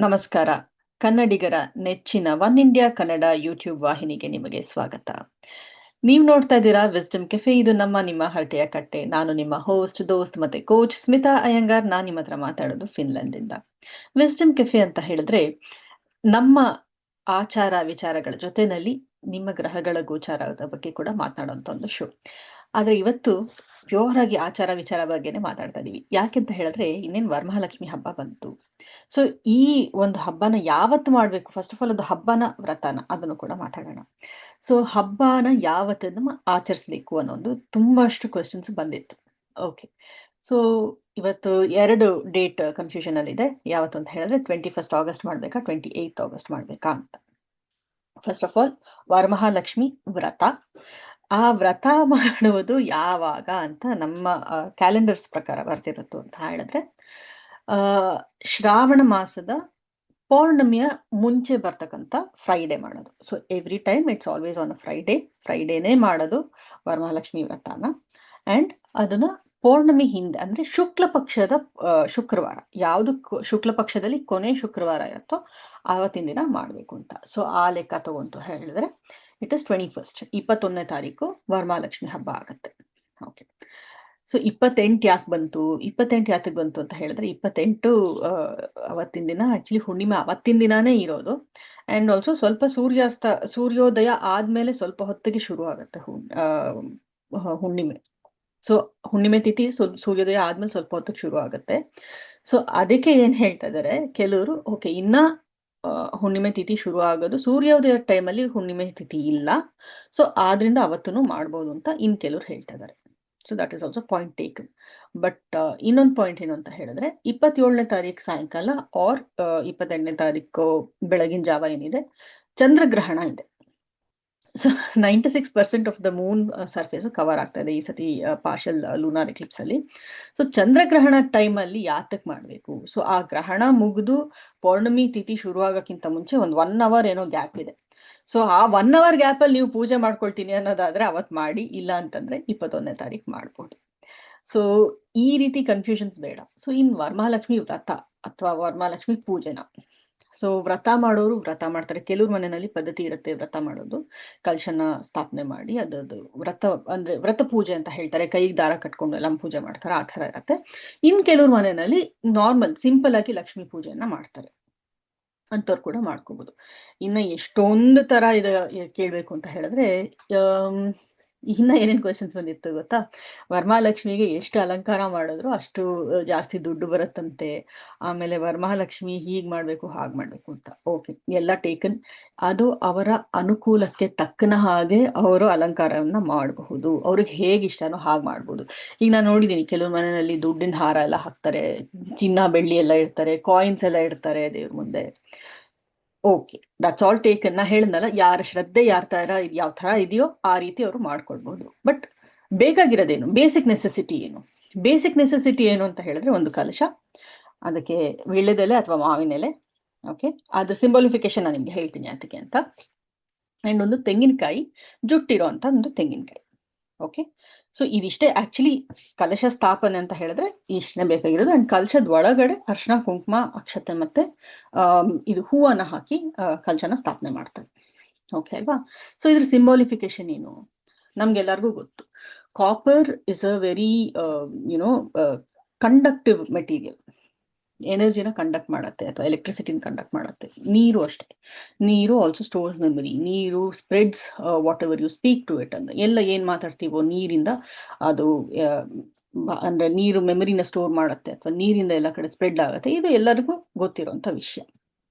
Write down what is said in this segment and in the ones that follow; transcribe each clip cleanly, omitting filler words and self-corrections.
ನಮಸ್ಕಾರ. ಕನ್ನಡಿಗರ ನೆಚ್ಚಿನ ಒನ್ ಇಂಡಿಯಾ ಕನ್ನಡ ಯೂಟ್ಯೂಬ್ ವಾಹಿನಿಗೆ ನಿಮಗೆ ಸ್ವಾಗತ. ನೀವು ನೋಡ್ತಾ ಇದ್ದೀರಾ ವಿಸ್ಡಮ್ ಕೆಫೆ. ಇದು ನಿಮ್ಮ ಹರಟೆಯ ಕಟ್ಟೆ. ನಾನು ನಿಮ್ಮ ಹೋಸ್ಟ್, ದೋಸ್ತ್ ಮತ್ತೆ ಕೋಚ್ ಸ್ಮಿತಾ ಅಯ್ಯಂಗಾರ್. ನಾನು ನಿಮ್ಮ ಹತ್ರ ಮಾತಾಡೋದು ಫಿನ್ಲೆಂಡ್ ಇಂದ. ವಿಸ್ಡಮ್ ಕೆಫೆ ಅಂತ ಹೇಳಿದ್ರೆ ನಮ್ಮ ಆಚಾರ ವಿಚಾರಗಳ ಜೊತೆನಲ್ಲಿ ನಿಮ್ಮ ಗ್ರಹಗಳ ಗೋಚಾರದ ಬಗ್ಗೆ ಕೂಡ ಮಾತನಾಡುವಂತ ಒಂದು ಶೋ. ಆದ್ರೆ ಇವತ್ತು ಪ್ಯೂರ್ ಆಗಿ ಆಚಾರ ವಿಚಾರ ಬಗ್ಗೆನೇ ಮಾತಾಡ್ತಾ ಇದೀವಿ. ಯಾಕೆಂತ ಹೇಳಿದ್ರೆ ಇನ್ನೇನು ವರಮಹಾಲಕ್ಷ್ಮಿ ಹಬ್ಬ ಬಂತು. ಸೊ ಈ ಒಂದು ಹಬ್ಬನ ಯಾವತ್ತು ಮಾಡ್ಬೇಕು, ಫಸ್ಟ್ ಆಫ್ ಆಲ್ ಅದು ಹಬ್ಬನ ವ್ರತನ ಅದನ್ನು ಕೂಡ ಮಾತಾಡೋಣ. ಸೊ ಹಬ್ಬನ ಯಾವತ್ತನ್ನು ಆಚರಿಸ್ಬೇಕು ಅನ್ನೋ ಒಂದು ತುಂಬಾಷ್ಟು ಕ್ವೆಶನ್ಸ್ ಬಂದಿತ್ತು. ಓಕೆ, ಸೊ ಇವತ್ತು 2 ಡೇಟ್ ಕನ್ಫ್ಯೂಷನ್ ಅಲ್ಲಿ ಇದೆ. ಯಾವತ್ತು ಅಂತ ಹೇಳಿದ್ರೆ 21 ಆಗಸ್ಟ್ ಮಾಡ್ಬೇಕಾ, 28 ಆಗಸ್ಟ್ ಮಾಡ್ಬೇಕಾ ಅಂತ. ಫಸ್ಟ್ ಆಫ್ ಆಲ್ ವರಮಹಾಲಕ್ಷ್ಮಿ ವ್ರತ. ಆ ವ್ರತ ಮಾಡುವುದು ಯಾವಾಗ ಅಂತ ನಮ್ಮ ಕ್ಯಾಲೆಂಡರ್ಸ್ ಪ್ರಕಾರ ಬರ್ತಿರುತ್ತು ಅಂತ ಹೇಳಿದ್ರೆ ಆ ಶ್ರಾವಣ ಮಾಸದ ಪೌರ್ಣಮಿಯ ಮುಂಚೆ ಬರ್ತಕ್ಕಂಥ ಫ್ರೈಡೆ ಮಾಡೋದು. So every time it's always on a ಫ್ರೈಡೇನೇ ಮಾಡೋದು ವರಮಹಾಲಕ್ಷ್ಮಿ ವ್ರತನ. ಅಂಡ್ ಅದನ್ನ ಪೌರ್ಣಮಿ ಹಿಂದೆ ಅಂದ್ರೆ ಶುಕ್ಲ ಪಕ್ಷದ ಶುಕ್ರವಾರ, ಯಾವುದು ಶುಕ್ಲ ಪಕ್ಷದಲ್ಲಿ ಕೊನೆ ಶುಕ್ರವಾರ ಇರುತ್ತೋ ಆವತ್ತಿನ ದಿನ ಮಾಡ್ಬೇಕು ಅಂತ. ಸೊ ಆ ಲೆಕ್ಕ ತಗೊಂಡು ಹೇಳಿದ್ರೆ ಇಟ್ ಇಸ್ 21ನೇ ತಾರೀಕು ವರಮಹಾಲಕ್ಷ್ಮಿ ಹಬ್ಬ ಆಗತ್ತೆ. ಓಕೆ, ಸೊ 28 ಯಾಕೆ ಬಂತು, 28 ಯಾತಕ್ಕೆ ಬಂತು ಅಂತ ಹೇಳಿದ್ರೆ 28 ಅವತ್ತಿನ ದಿನ ಆಕ್ಚುಲಿ ಹುಣ್ಣಿಮೆ ಅವತ್ತಿನ ದಿನಾನೇ ಇರೋದು. ಅಂಡ್ ಆಲ್ಸೋ ಸ್ವಲ್ಪ ಸೂರ್ಯೋದಯ ಆದ್ಮೇಲೆ ಸ್ವಲ್ಪ ಹೊತ್ತಿಗೆ ಶುರು ಆಗುತ್ತೆ ಹುಣ್ಣಿಮೆ. ಸೊ ಹುಣ್ಣಿಮೆ ತಿಥಿ ಸೂರ್ಯೋದಯ ಆದ್ಮೇಲೆ ಸ್ವಲ್ಪ ಹೊತ್ತಿಗೆ ಶುರು ಆಗುತ್ತೆ. ಸೊ ಅದಕ್ಕೆ ಏನ್ ಹೇಳ್ತಾ ಇದಾರೆ ಕೆಲವರು, ಓಕೆ ಇನ್ನ ಹುಣ್ಣಿಮೆ ತಿಥಿ ಶುರು ಆಗೋದು ಸೂರ್ಯೋದಯ ಟೈಮಲ್ಲಿ ಹುಣ್ಣಿಮೆ ತಿಥಿ ಇಲ್ಲ, ಸೊ ಆದ್ರಿಂದ ಅವತ್ತೂ ಮಾಡ್ಬೋದು ಅಂತ ಇನ್ ಕೆಲವ್ರು ಹೇಳ್ತಾ ಇದಾರೆ. So that is also point taken. But ಇನ್ನೊಂದು ಪಾಯಿಂಟ್ ಏನು ಅಂತ ಹೇಳಿದ್ರೆ 27ನೇ ತಾರೀಕು ಸಾಯಂಕಾಲ ಆರ್ 28ನೇ ತಾರೀಕು ಬೆಳಗಿನ ಜಾವ ಏನಿದೆ ಚಂದ್ರಗ್ರಹಣ ಇದೆ. So 96% of the Moon surface cover ಆಗ್ತಾ ಇದೆ ಈ ಸತಿ ಪಾರ್ಷಲ್ ಲೂನಾರ್ ಎಕ್ಲಿಪ್ಸ್ ಅಲ್ಲಿ. ಸೊ ಚಂದ್ರಗ್ರಹಣ ಟೈಮ್ ಅಲ್ಲಿ ಯಾತಕ್ ಮಾಡ್ಬೇಕು? ಸೊ ಆ ಗ್ರಹಣ ಮುಗಿದು ಪೌರ್ಣಮಿ ತಿಥಿ ಶುರು ಆಗಕ್ಕಿಂತ ಮುಂಚೆ ಒಂದು 1 ಅವರ್ ಏನೋ ಗ್ಯಾಪ್ ಇದೆ. ಸೊ ಆ 1 ಅವರ್ ಗ್ಯಾಪ್ ಅಲ್ಲಿ ನೀವು ಪೂಜೆ ಮಾಡ್ಕೊಳ್ತೀನಿ ಅನ್ನೋದಾದ್ರೆ ಅವತ್ ಮಾಡಿ, ಇಲ್ಲ ಅಂತಂದ್ರೆ 21ನೇ ತಾರೀಕು ಮಾಡ್ಬೋದು. ಸೊ ಈ ರೀತಿ ಕನ್ಫ್ಯೂಷನ್ಸ್ ಬೇಡ. ಸೊ ಇನ್ ವರಮಹಾಲಕ್ಷ್ಮಿ ವ್ರತ ಅಥವಾ ವರಮಹಾಲಕ್ಷ್ಮಿ ಪೂಜೆನ, ಸೊ ವ್ರತ ಮಾಡೋರು ವ್ರತ ಮಾಡ್ತಾರೆ. ಕೆಲವ್ರ ಮನೆಯಲ್ಲಿ ಪದ್ಧತಿ ಇರುತ್ತೆ ವ್ರತ ಮಾಡೋದು, ಕಲಶನ ಸ್ಥಾಪನೆ ಮಾಡಿ ಅದದ್ದು ವ್ರತ ಅಂದ್ರೆ ವ್ರತ ಪೂಜೆ ಅಂತ ಹೇಳ್ತಾರೆ, ಕೈಗೆ ದಾರ ಕಟ್ಕೊಂಡು ಎಲ್ಲ ಪೂಜೆ ಮಾಡ್ತಾರೆ, ಆ ತರ ಇರತ್ತೆ. ಇನ್ ಕೆಲವ್ರ ಮನೆಯಲ್ಲಿ ನಾರ್ಮಲ್ ಸಿಂಪಲ್ ಆಗಿ ಲಕ್ಷ್ಮೀ ಪೂಜೆಯನ್ನ ಮಾಡ್ತಾರೆ, ಅಂತವ್ರು ಕೂಡ ಮಾಡ್ಕೋಬಹುದು. ಇನ್ನ ಎಷ್ಟೊಂದು ತರ ಇದೆ ಕೇಳ್ಬೇಕು ಅಂತ ಹೇಳಿದ್ರೆ ಇನ್ನ ಏನೇನ್ ಕ್ವೆಶನ್ಸ್ ಬಂದಿತ್ತು ಗೊತ್ತಾ? ವರಮಹಾಲಕ್ಷ್ಮಿಗೆ ಎಷ್ಟು ಅಲಂಕಾರ ಮಾಡಿದ್ರು ಅಷ್ಟು ಜಾಸ್ತಿ ದುಡ್ಡು ಬರುತ್ತಂತೆ. ಆಮೇಲೆ ವರಮಹಾಲಕ್ಷ್ಮಿ ಹೀಗ್ ಮಾಡ್ಬೇಕು ಹಾಗ್ ಮಾಡ್ಬೇಕು ಅಂತ. ಓಕೆ, ಎಲ್ಲ ಟೇಕನ್. ಅದು ಅವರ ಅನುಕೂಲಕ್ಕೆ ತಕ್ಕನ ಹಾಗೆ ಅವರು ಅಲಂಕಾರವನ್ನ ಮಾಡಬಹುದು, ಅವ್ರಿಗೆ ಹೇಗ್ ಇಷ್ಟನೋ ಹಾಗೆ ಮಾಡ್ಬೋದು. ಈಗ ನಾನು ನೋಡಿದೀನಿ ಕೆಲವು ಮನೆಯಲ್ಲಿ ದುಡ್ಡಿನ ಹಾರ ಎಲ್ಲ ಹಾಕ್ತಾರೆ, ಚಿನ್ನ ಬೆಳ್ಳಿ ಎಲ್ಲ ಇಡ್ತಾರೆ, ಕಾಯಿನ್ಸ್ ಎಲ್ಲ ಇಡ್ತಾರೆ ದೇವ್ರ ಮುಂದೆ. Okay, that's all taken. ನಾ ಹೇಳಿದ್ನಲ್ಲ, ಯಾರ ಶ್ರದ್ಧೆ ಯಾರ ತರ ಯಾವ ತರ ಇದೆಯೋ ಆ ರೀತಿ ಅವರು ಮಾಡ್ಕೊಳ್ಬಹುದು. ಬಟ್ ಬೇಕಾಗಿರೋದೇನು, ಬೇಸಿಕ್ ನೆಸೆಸಿಟಿ ಏನು? ಬೇಸಿಕ್ ನೆಸೆಸಿಟಿ ಏನು ಅಂತ ಹೇಳಿದ್ರೆ ಒಂದು ಕಲಶ, ಅದಕ್ಕೆ ವೀಳ್ಯದೆಲೆ ಅಥವಾ ಮಾವಿನ ಎಲೆ. ಓಕೆ, ಅದು ಸಿಂಬಲಿಫಿಕೇಶನ್ ನಾನು ನಿಮ್ಗೆ ಹೇಳ್ತೀನಿ ಅದಕ್ಕೆ ಅಂತ. ಅಂಡ್ ಒಂದು ತೆಂಗಿನಕಾಯಿ, ಜುಟ್ಟಿರೋ ಅಂತ ಒಂದು ತೆಂಗಿನಕಾಯಿ. ಓಕೆ, ಸೊ ಇದಿಷ್ಟೇ ಆಕ್ಚುಲಿ ಕಲಶ ಸ್ಥಾಪನೆ ಅಂತ ಹೇಳಿದ್ರೆ ಇಷ್ಟೇ ಬೇಕಾಗಿರೋದು. ಅಂಡ್ ಕಲಶದ ಒಳಗಡೆ ಅರ್ಶಿನ ಕುಂಕುಮ ಅಕ್ಷತೆ ಮತ್ತೆ ಇದು ಹೂವನ್ನ ಹಾಕಿ ಕಲಶನ ಸ್ಥಾಪನೆ ಮಾಡ್ತಾರೆ. ಓಕೆ ಅಲ್ವಾ? ಸೊ ಇದ್ರ ಸಿಂಬಾಲಿಫಿಕೇಶನ್ ಏನು ನಮ್ಗೆಲ್ಲರಿಗೂ ಗೊತ್ತು. Copper is a very conductive material, ಎನರ್ಜಿನ ಕಂಡಕ್ಟ್ ಮಾಡುತ್ತೆ ಅಥವಾ ಎಲೆಕ್ಟ್ರಿಸಿಟಿನ ಕಂಡಕ್ಟ್ ಮಾಡುತ್ತೆ. ನೀರು ಅಷ್ಟೇ, ನೀರು ಆಲ್ಸೋ ಸ್ಟೋರ್ಸ್ ಮೆಮೊರಿ. ನೀರು spreads whatever you speak to it. ಅಂದ್ರೆ ಎಲ್ಲ ಏನ್ ಮಾತಾಡ್ತೀವೋ ನೀರಿಂದ ಅದು ಅಂದ್ರೆ ನೀರು ಮೆಮೊರಿನ ಸ್ಟೋರ್ ಮಾಡುತ್ತೆ ಅಥವಾ ನೀರಿಂದ ಎಲ್ಲ ಕಡೆ ಸ್ಪ್ರೆಡ್ ಆಗುತ್ತೆ. ಇದು ಎಲ್ಲರಿಗೂ ಗೊತ್ತಿರುವಂತ ವಿಷಯ.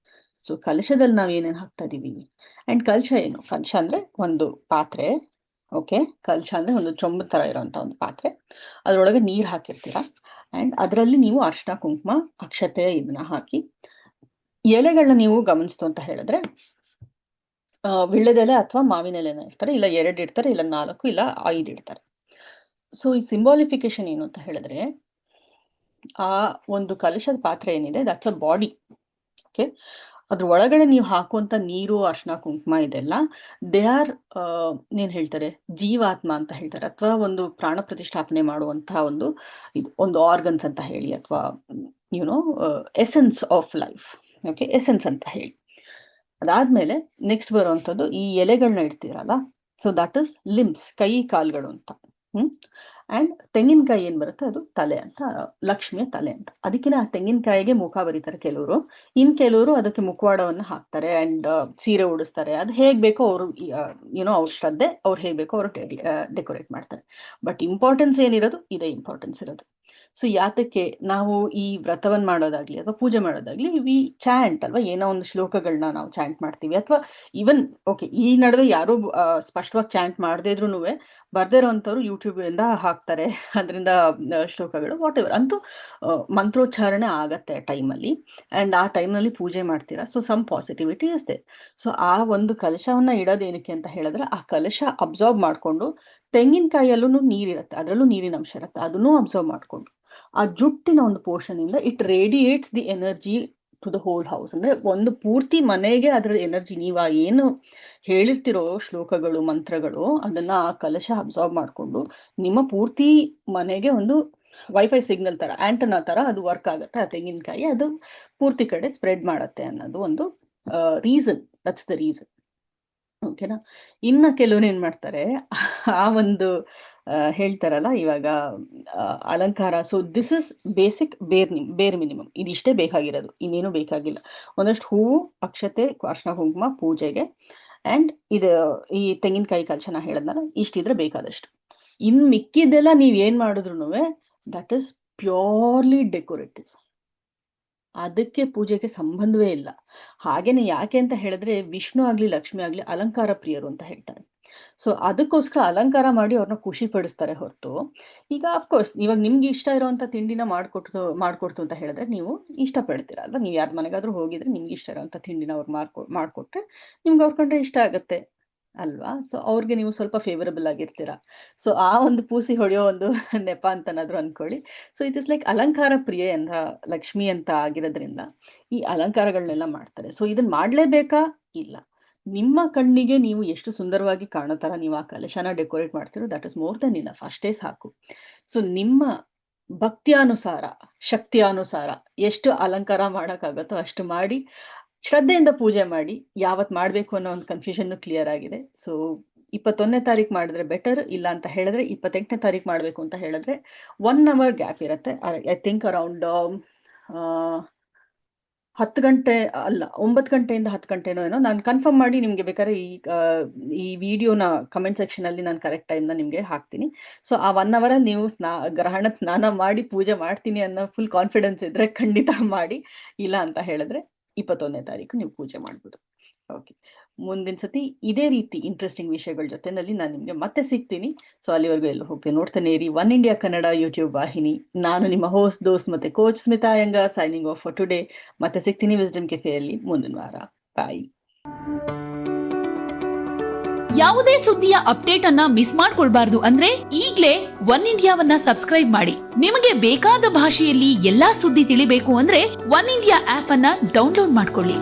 ಸೊ ಕಲಶದಲ್ಲಿ ನಾವ್ ಏನೇನ್ ಹಾಕ್ತಾ ಇದೀವಿ? ಅಂಡ್ ಕಲಶ ಏನು? ಕಲಶ ಅಂದ್ರೆ ಒಂದು ಪಾತ್ರೆ. ಓಕೆ, ಕಲಶ ಅಂದ್ರೆ ಒಂದು ಚೊಂಬು ತರ ಇರುವಂತ ಒಂದು ಪಾತ್ರೆ, ಅದ್ರೊಳಗೆ ನೀರ್ ಹಾಕಿರ್ತೀರಾ. ಅಂಡ್ ಅದರಲ್ಲಿ ನೀವು ಅರ್ಶಿನ ಕುಂಕುಮ ಅಕ್ಷತೆ ಇದನ್ನ ಹಾಕಿ, ಎಲೆಗಳನ್ನ ನೀವು ಗಮನಿಸ್ತು ಅಂತ ಹೇಳಿದ್ರೆ ವಿಳ್ಯದೆಲೆ ಅಥವಾ ಮಾವಿನ ಎಲೆನ ಇಡ್ತಾರೆ, ಇಲ್ಲ 2 ಇಡ್ತಾರೆ, ಇಲ್ಲ 4, ಇಲ್ಲ 5 ಇಡ್ತಾರೆ. ಸೊ ಈ ಸಿಂಬಾಲಿಫಿಕೇಶನ್ ಏನು ಅಂತ ಹೇಳಿದ್ರೆ ಆ ಒಂದು ಕಲಶದ ಪಾತ್ರೆ ಏನಿದೆ ದಟ್ಸ್ ಅ ಬಾಡಿ. ಓಕೆ, ಅದ್ರ ಒಳಗಡೆ ನೀವು ಹಾಕುವಂತ ನೀರು ಅರ್ಶಿನ ಕುಂಕುಮ ಇದೆಲ್ಲ ದೇ ಆರ್ ಏನ್ ಹೇಳ್ತಾರೆ, ಜೀವಾತ್ಮ ಅಂತ ಹೇಳ್ತಾರೆ, ಅಥವಾ ಒಂದು ಪ್ರಾಣ ಪ್ರತಿಷ್ಠಾಪನೆ ಮಾಡುವಂತಹ ಒಂದು ಆರ್ಗನ್ಸ್ ಅಂತ ಹೇಳಿ, ಅಥವಾ YONO essence of life. Okay, essence ಅಂತ ಹೇಳಿ. ಅದಾದ್ಮೇಲೆ ನೆಕ್ಸ್ಟ್ ಬರುವಂಥದ್ದು ಈ ಎಲೆಗಳನ್ನ ಇಡ್ತೀರಲ್ಲ, ಸೊ ದಟ್ ಇಸ್ ಲಿಮ್ಸ್, ಕೈ ಕಾಲ್ಗಳು ಅಂತ. ಅಂಡ್ ತೆಂಗಿನಕಾಯಿ ಏನ್ ಬರುತ್ತೆ ಅದು ತಲೆ ಅಂತ, ಲಕ್ಷ್ಮಿಯ ತಲೆ ಅಂತ. ಅದಕ್ಕಿನ ಆ ತೆಂಗಿನಕಾಯಿಗೆ ಮುಖ ಬರೀತಾರೆ ಕೆಲವರು, ಕೆಲವರು ಅದಕ್ಕೆ ಮುಖವಾಡವನ್ನ ಹಾಕ್ತಾರೆ ಅಂಡ್ ಸೀರೆ ಉಡಿಸ್ತಾರೆ. ಅದು ಹೇಗ್ ಬೇಕೋ ಅವರು ಅವ್ರ ಶ್ರದ್ಧೆ, ಅವ್ರು ಹೇಗ್ ಬೇಕೋ ಅವರು ಡೆಕೋರೇಟ್ ಮಾಡ್ತಾರೆ. ಬಟ್ ಇಂಪಾರ್ಟೆನ್ಸ್ ಏನಿರೋದು ಇದೇ ಇಂಪಾರ್ಟೆನ್ಸ್ ಇರೋದು. ಸೊ ಯಾತಕ್ಕೆ ನಾವು ಈ ವ್ರತವನ್ನ ಮಾಡೋದಾಗ್ಲಿ ಅಥವಾ ಪೂಜೆ ಮಾಡೋದಾಗ್ಲಿ, ವಿ ಚಾಂಟ್ ಅಲ್ವಾ, ಏನೋ ಒಂದು ಶ್ಲೋಕಗಳನ್ನ ನಾವು ಚಾಂಟ್ ಮಾಡ್ತೀವಿ. ಅಥವಾ ಈವನ್ ಓಕೆ, ಈ ನಡುವೆ ಯಾರು ಸ್ಪಷ್ಟವಾಗಿ ಚಾಂಟ್ ಮಾಡದೇ ಇದ್ರೂ ಬರ್ದೇ ಇರೋಂಥವ್ರು ಯೂಟ್ಯೂಬ್ ಇಂದ ಹಾಕ್ತಾರೆ ಅದರಿಂದ ಶ್ಲೋಕಗಳು, ವಾಟ್ ಎವರ್. ಅಂತೂ ಮಂತ್ರೋಚ್ಚಾರಣೆ ಆಗತ್ತೆ ಟೈಮಲ್ಲಿ, ಅಂಡ್ ಆ ಟೈಮ್ನಲ್ಲಿ ಪೂಜೆ ಮಾಡ್ತೀರಾ. ಸೊ ಸಮ್ ಪಾಸಿಟಿವಿಟಿ ಇರುತ್ತೆ. ಸೊ ಆ ಒಂದು ಕಲಶವನ್ನ ಇಡೋದೇನಕ್ಕೆ ಅಂತ ಹೇಳಿದ್ರೆ, ಆ ಕಲಶ ಅಬ್ಸಾರ್ಬ್ ಮಾಡ್ಕೊಂಡು, ತೆಂಗಿನಕಾಯಲ್ಲೂ ನೀರಿರುತ್ತೆ, ಅದರಲ್ಲೂ ನೀರಿನ ಅಂಶ ಇರುತ್ತೆ, ಅದನ್ನೂ ಅಬ್ಸರ್ವ್ ಮಾಡ್ಕೊಂಡು ಆ ಜುಟ್ಟಿನ ಒಂದು ಪೋರ್ಷನ್ ಇಂದ it radiates the energy to the whole house. ಅಂದ್ರೆ ಒಂದು ಪೂರ್ತಿ ಮನೆಗೆ ಅದರ ಎನರ್ಜಿ, ನೀವು ಏನು ಹೇಳಿರ್ತಿರೋ ಶ್ಲೋಕಗಳು ಮಂತ್ರಗಳು ಅದನ್ನ ಆ ಕಲಶ ಅಬ್ಸಾರ್ಬ್ ಮಾಡ್ಕೊಂಡು ನಿಮ್ಮ ಪೂರ್ತಿ ಮನೆಗೆ ಒಂದು ವೈಫೈ ಸಿಗ್ನಲ್ ತರ, ಆಂಟನಾ ತರ ಅದು ವರ್ಕ್ ಆಗುತ್ತೆ. ಆ ತೆಂಗಿನಕಾಯಿ ಅದು ಪೂರ್ತಿ ಕಡೆ ಸ್ಪ್ರೆಡ್ ಮಾಡತ್ತೆ ಅನ್ನೋದು ಒಂದು ರೀಸನ್. That's the reason. ಓಕೆನಾ. ಇನ್ನ ಕೆಲವ್ರು ಏನ್ ಮಾಡ್ತಾರೆ, ಆ ಒಂದು ಹೇಳ್ತಾರಲ್ಲ ಇವಾಗ ಅಲಂಕಾರ. ಸೊ ದಿಸ್ ಇಸ್ ಬೇಸಿಕ್ ಬೇರ್ ಮಿನಿಮಮ್. ಇದಿಷ್ಟೇ ಬೇಕಾಗಿರೋದು, ಇನ್ನೇನು ಬೇಕಾಗಿಲ್ಲ. ಒಂದಷ್ಟು ಹೂವು, ಅಕ್ಷತೆ, ಅರ್ಶಿನ ಕುಂಕುಮ ಪೂಜೆಗೆ, ಅಂಡ್ ಇದು ಈ ತೆಂಗಿನಕಾಯಿ ಕಲಶನ ಹೇಳದ್ನಲ್ಲ, ಇಷ್ಟಿದ್ರೆ ಬೇಕಾದಷ್ಟು. ಇನ್ ಮಿಕ್ಕಿದ್ದೆಲ್ಲ ನೀವ್ ಏನ್ ಮಾಡಿದ್ರು ದಟ್ ಇಸ್ ಪ್ಯೂರ್ಲಿ ಡೆಕೋರೇಟಿವ್. ಅದಕ್ಕೆ ಪೂಜೆಗೆ ಸಂಬಂಧವೇ ಇಲ್ಲ. ಹಾಗೇನೆ ಯಾಕೆ ಅಂತ ಹೇಳಿದ್ರೆ, ವಿಷ್ಣು ಆಗ್ಲಿ ಲಕ್ಷ್ಮಿ ಆಗ್ಲಿ ಅಲಂಕಾರ ಪ್ರಿಯರು ಅಂತ ಹೇಳ್ತಾರೆ. ಸೊ ಅದಕ್ಕೋಸ್ಕರ ಅಲಂಕಾರ ಮಾಡಿ ಅವ್ರನ್ನ ಖುಷಿ ಪಡಿಸ್ತಾರೆ ಹೊರತು, ಈಗ ಅಫ್ಕೋರ್ಸ್ ಇವಾಗ ನಿಮ್ಗೆ ಇಷ್ಟ ಇರೋಂಥ ತಿಂಡಿನ ಮಾಡ್ಕೊಡ್ತು ಅಂತ ಹೇಳಿದ್ರೆ ನೀವು ಇಷ್ಟ ಪಡ್ತೀರಾ ಅಲ್ವಾ. ನೀವು ಯಾರ ಮನೆಗಾದ್ರೂ ಹೋಗಿದ್ರೆ ನಿಮ್ಗೆ ಇಷ್ಟ ಇರೋಂಥ ತಿಂಡಿನ ಅವ್ರು ಮಾಡ್ಕೊಟ್ರೆ ನಿಮ್ಗೆ ಅವ್ರ ಕಂಡ್ರೆ ಇಷ್ಟ ಆಗತ್ತೆ ಅಲ್ವಾ. ಸೊ ಅವ್ರಿಗೆ ನೀವು ಸ್ವಲ್ಪ ಫೇವರಬಲ್ ಆಗಿರ್ತೀರಾ. ಸೊ ಆ ಒಂದು ಪೂಸಿ ಹೊಡೆಯೋ ಒಂದು ನೆಪ ಅಂತನಾದ್ರೂ ಅನ್ಕೊಳ್ಳಿ. ಸೊ ಇಟ್ ಇಸ್ ಲೈಕ್ ಅಲಂಕಾರ ಪ್ರಿಯೆ ಅಂತ ಲಕ್ಷ್ಮಿ ಅಂತ ಆಗಿರೋದ್ರಿಂದ ಈ ಅಲಂಕಾರಗಳನ್ನೆಲ್ಲ ಮಾಡ್ತಾರೆ. ಸೊ ಇದನ್ನ ಮಾಡ್ಲೇಬೇಕಾ? ಇಲ್ಲ. ನಿಮ್ಮ ಕಣ್ಣಿಗೆ ನೀವು ಎಷ್ಟು ಸುಂದರವಾಗಿ ಕಾಣೋ ತರ ನೀವು ಆ ಕಲಶನ ಡೆಕೋರೇಟ್ ಮಾಡ್ತಿರೋ, that is more than enough, ಅಷ್ಟೇ ಸಾಕು. ಸೊ ನಿಮ್ಮ ಭಕ್ತಿಯಾನುಸಾರ, ಶಕ್ತಿಯಾನುಸಾರ ಎಷ್ಟು ಅಲಂಕಾರ ಮಾಡಕ್ಕಾಗತ್ತೋ ಅಷ್ಟು ಮಾಡಿ, ಶ್ರದ್ಧೆಯಿಂದ ಪೂಜೆ ಮಾಡಿ. ಯಾವತ್ ಮಾಡ್ಬೇಕು ಅನ್ನೋ ಒಂದು ಕನ್ಫ್ಯೂಷನ್ ಕ್ಲಿಯರ್ ಆಗಿದೆ. ಸೊ 21ನೇ ತಾರೀಕು ಮಾಡಿದ್ರೆ ಬೆಟರ್. ಇಲ್ಲ ಅಂತ ಹೇಳಿದ್ರೆ 28ನೇ ತಾರೀಕು ಮಾಡ್ಬೇಕು ಅಂತ ಹೇಳಿದ್ರೆ 1 hour ಗ್ಯಾಪ್ ಇರುತ್ತೆ. ಐ ಥಿಂಕ್ ಅರೌಂಡ್ 10 ಗಂಟೆ ಅಲ್ಲ, 9 ಗಂಟೆಯಿಂದ 10 ಗಂಟೆನೋ ಏನೋ. ನಾನು ಕನ್ಫರ್ಮ್ ಮಾಡಿ ನಿಮ್ಗೆ ಬೇಕಾದ್ರೆ ಈ ವಿಡಿಯೋನ ಕಮೆಂಟ್ ಸೆಕ್ಷನ್ ಅಲ್ಲಿ ನಾನು ಕರೆಕ್ಟ್ ಟೈಮ್ ನ ನಿಮ್ಗೆ ಹಾಕ್ತೀನಿ. ಸೊ ಆ 1 hour ಅಲ್ಲಿ ನೀವು ಗ್ರಹಣ ಸ್ನಾನ ಮಾಡಿ ಪೂಜೆ ಮಾಡ್ತೀನಿ ಅನ್ನೋ ಫುಲ್ ಕಾನ್ಫಿಡೆನ್ಸ್ ಇದ್ರೆ ಖಂಡಿತ ಮಾಡಿ. ಇಲ್ಲ ಅಂತ ಹೇಳಿದ್ರೆ 21ನೇ ತಾರೀಕು ನೀವು ಪೂಜೆ ಮಾಡ್ಬೋದು. ಓಕೆ, ಮುಂದಿನ ಸತಿ ಇದೇ ರೀತಿ ಇಂಟ್ರೆಸ್ಟಿಂಗ್ ವಿಷಯಗಳ ಜೊತೆನಲ್ಲಿ ನಾನು ನಿಮ್ಗೆ ಮತ್ತೆ ಸಿಗ್ತೀನಿ. ಸೊ ಅಲ್ಲಿವರೆಗೂ ಎಲ್ಲ ಹೋಗಿ ನೋಡ್ತಾನೆ ಇರಿ ಒನ್ ಇಂಡಿಯಾ ಕನ್ನಡ ಯೂಟ್ಯೂಬ್ ವಾಹಿನಿ. ನಾನು ನಿಮ್ಮ ಹೋಸ್ಟ್, ದೋಸ್ತ್ ಮತ್ತೆ coach Smita Iyengar, signing off for today. ಮತ್ತೆ ಸಿಗ್ತೀನಿ ವಿಸ್ಡಮ್ ಕೆಫೆಯಲ್ಲಿ ಮುಂದಿನ ವಾರ. ಬಾಯ್. ಯಾವುದೇ ಸುದ್ದಿಯ ಅಪ್ಡೇಟ್ ಅನ್ನ ಮಿಸ್ ಮಾಡ್ಕೊಳ್ಬಾರ್ದು ಅಂದ್ರೆ ಈಗ್ಲೇ ಒನ್ ಇಂಡಿಯಾವನ್ನ ಸಬ್ಸ್ಕ್ರೈಬ್ ಮಾಡಿ. ನಿಮಗೆ ಬೇಕಾದ ಭಾಷೆಯಲ್ಲಿ ಎಲ್ಲಾ ಸುದ್ದಿ ತಿಳಿಬೇಕು ಅಂದ್ರೆ ಒನ್ ಇಂಡಿಯಾ ಆಪ್ ಅನ್ನ ಡೌನ್ಲೋಡ್ ಮಾಡ್ಕೊಳ್ಳಿ.